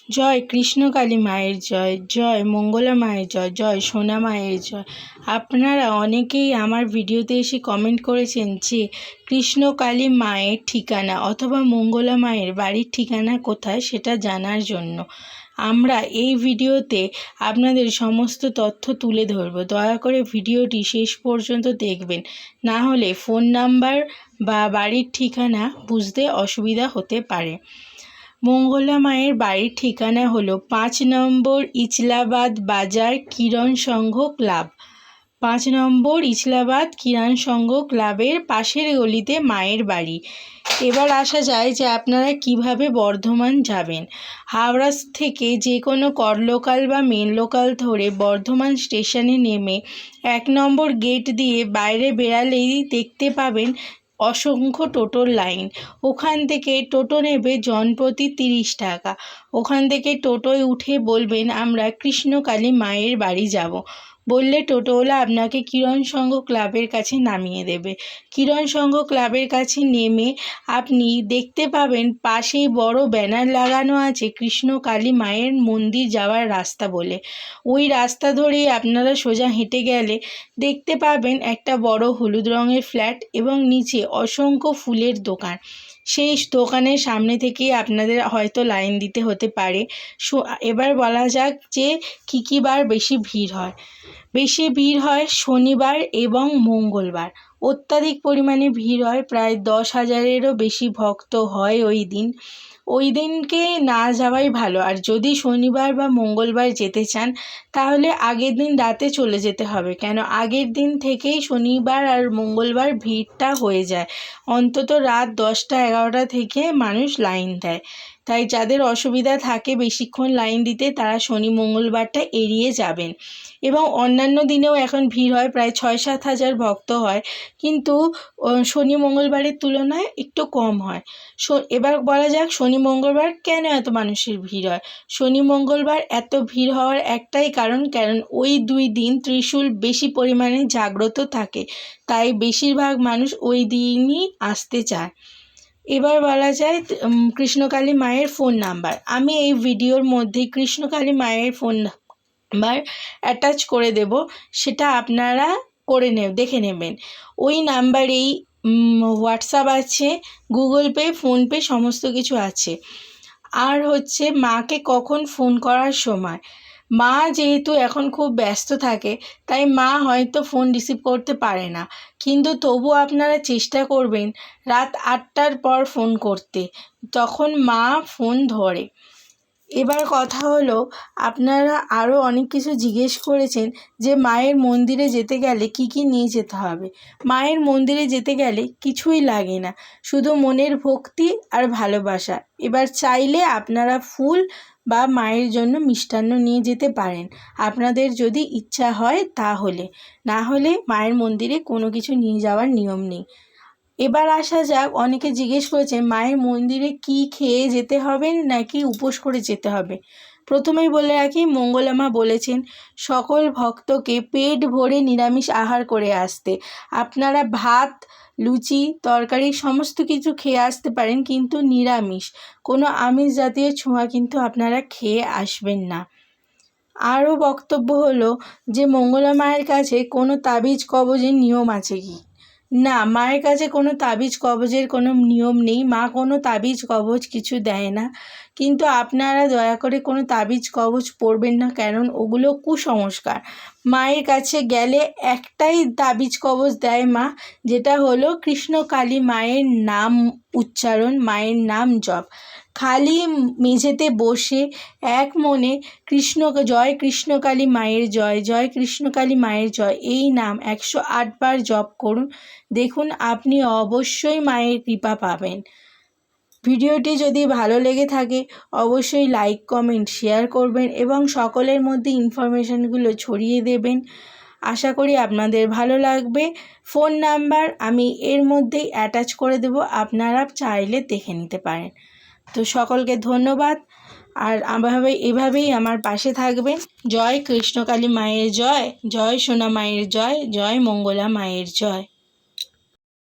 জয় কৃষ্ণকালী মায়ের জয়, জয় মঙ্গলা মায়ের জয়, জয় সোনা মায়ের জয়। আপনারা অনেকেই আমার ভিডিওতে এসে কমেন্ট করেছেন যে কৃষ্ণকালী মায়ের ঠিকানা অথবা মঙ্গলা মায়ের বাড়ির ঠিকানা কোথায় সেটা জানার জন্য। আমরা এই ভিডিওতে আপনাদের সমস্ত তথ্য তুলে ধরব। দয়া করে ভিডিওটি শেষ পর্যন্ত দেখবেন, না হলে ফোন নাম্বার বা বাড়ির ঠিকানা বুঝতে অসুবিধা হতে পারে। মঙ্গলা মায়ের বাড়ির ঠিকানা হলো 5 নম্বর ইচলাবাদ বাজার কিরণ সংঘ ক্লাব। 5 নম্বর ইচলাবাদ কিরণ সংঘ ক্লাবের পাশের গলিতে মায়ের বাড়ি। এবার আসা যায় যে আপনারা কিভাবে বর্ধমান যাবেন। হাওড়া থেকে যে কোনো কর লোকাল বা মেন লোকাল ধরে বর্ধমান স্টেশনে নেমে 1 নম্বর গেট দিয়ে বাইরে বেরালেই দেখতে পাবেন অসংখ্য টোটোর লাইন। ওখান থেকে টোটো নেবে জনপ্রতি 30 টাকা। ওখান থেকে টোটোয় উঠে বলবেন আমরা কৃষ্ণকালী মায়ের বাড়ি যাব। বললে টোটোওয়ালা আপনাকে কিরণ সংঘ ক্লাবের কাছে নামিয়ে দেবে। কিরণ সংঘ ক্লাবের কাছে নেমে আপনি দেখতে পাবেন পাশেই বড় ব্যানার লাগানো আছে কৃষ্ণকালী মায়ের মন্দির যাওয়ার রাস্তা বলে। ওই রাস্তা ধরেই আপনারা সোজা হেঁটে গেলে দেখতে পাবেন একটা বড় হলুদ রঙের ফ্ল্যাট এবং নিচে অসংখ্য ফুলের দোকান। সেই দোকানের সামনে থেকেই আপনাদের হয়তো লাইন দিতে হতে পারে। এবার বলা যাক যে কী বার বেশি ভিড় হয়। বেশি ভিড় হয় শনিবার এবং মঙ্গলবার। অত্যাধিক পরিমাণে ভিড় হয়, প্রায় 10,000-এরও বেশি ভক্ত হয় ওই দিনকে না যাওয়াই ভালো। আর যদি শনিবার বা মঙ্গলবার যেতে চান তাহলে আগের দিন রাতে চলে যেতে হবে, কেন আগের দিন থেকেই শনিবার আর মঙ্গলবার ভিড়টা হয়ে যায়। অন্তত রাত 10টা-11টা থেকে মানুষ লাইন দেয়। তাই যাদের অসুবিধা থাকে বেশিক্ষণ লাইন দিতে তারা শনি মঙ্গলবারটা এড়িয়ে যাবেন। এবং অন্যান্য দিনেও এখন ভিড় হয়, প্রায় 6-7 হাজার ভক্ত হয়, কিন্তু শনি মঙ্গলবারের তুলনায় একটু কম হয়। এবার বলা যাক শনি মঙ্গলবার কেন এত মানুষের ভিড় হয়। শনি মঙ্গলবার এত ভিড় হওয়ার একটাই কারণ ওই 2 দিন ত্রিশূল বেশি পরিমাণে জাগ্রত থাকে, তাই বেশিরভাগ মানুষ ওই দিনই আসতে চায়। এবার বলা যায় কৃষ্ণকালী মায়ের ফোন নাম্বার। আমি এই ভিডিওর মধ্যে কৃষ্ণকালী মায়ের ফোন নাম্বার অ্যাটাচ করে দেব, সেটা আপনারা দেখে নেবেন। ওই নাম্বারেই হোয়াটসঅ্যাপ আছে, গুগল পে, ফোনপে সমস্ত কিছু আছে। আর হচ্ছে মাকে কখন ফোন করার সময়, মা যেহেতু এখন খুব ব্যস্ত থাকে তাই মা হয়তো ফোন রিসিভ করতে পারে না, কিন্তু তবু আপনারা চেষ্টা করবেন রাত 8টার পর ফোন করতে, তখন মা ফোন ধরে। এবার কথা হলো, আপনারা আরও অনেক কিছু জিজ্ঞেস করেছেন যে মায়ের মন্দিরে যেতে গেলে কি কি নিয়ে যেতে হবে। মায়ের মন্দিরে যেতে গেলে কিছুই লাগে না, শুধু মনের ভক্তি আর ভালোবাসা। এবার চাইলে আপনারা ফুল বা মায়ের জন্য মিষ্টান্ন নিয়ে যেতে পারেন, আপনাদের যদি ইচ্ছা হয় তাহলে। না হলে মায়ের মন্দিরে কোনো কিছু নিয়ে যাওয়ার নিয়ম নেই। এবার আসা যাক, অনেকে জিজ্ঞেস করেছেন মায়ের মন্দিরে কি খেয়ে যেতে হবে নাকি উপোস করে যেতে হবে। প্রথমেই বলে রাখি, মঙ্গলা মা বলেছেন সকল ভক্তকে পেট ভরে নিরামিষ আহার করে আসতে। আপনারা ভাত, লুচি, তরকারি সমস্ত কিছু খেয়ে আসতে পারেন, কিন্তু নিরামিষ, কোনো আমিষ জাতীয় ছোঁয়া কিন্তু আপনারা খেয়ে আসবেন না। আরও বক্তব্য হলো যে মঙ্গলা মায়ের কাছে কোনো তাবিজ কবজের নিয়ম আছে কি না, মায়ের কাছে কোনো তাবিজ কবজের কোনো নিয়ম নেই। মা কোনো তাবিজ কবজ কিছু দেয় না, কিন্তু আপনারা দয়া করে কোনো তাবিজ কবজ পরবেন না, কারণ ওগুলো কুসংস্কার। মায়ের কাছে গেলে একটাই তাবিজ কবজ দেয় মা, যেটা হলো কৃষ্ণকালী মায়ের নাম উচ্চারণ, মায়ের নাম জপ। খালি মেঝেতে বসে এক মনে জয় কৃষ্ণকালী মায়ের জয়, জয় কৃষ্ণকালী মায়ের জয় এই নাম 108 বার জপ করুন, দেখুন আপনি অবশ্যই মায়ের কৃপা পাবেন। ভিডিওটি যদি ভালো লেগে থাকে অবশ্যই লাইক, কমেন্ট, শেয়ার করবেন এবং সকলের মধ্যে ইনফরমেশনগুলো ছড়িয়ে দেবেন। আশা করি আপনাদের ভালো লাগবে। ফোন নাম্বার আমি এর মধ্যেই অ্যাটাচ করে দেব, আপনারা চাইলে দেখে নিতে পারেন। তো সকলকে ধন্যবাদ, আর এভাবেই আমার পাশে থাকবেন। জয় কৃষ্ণকালী মায়ের জয়, জয় সোনা মায়ের জয়, জয় মঙ্গলা মায়ের জয়।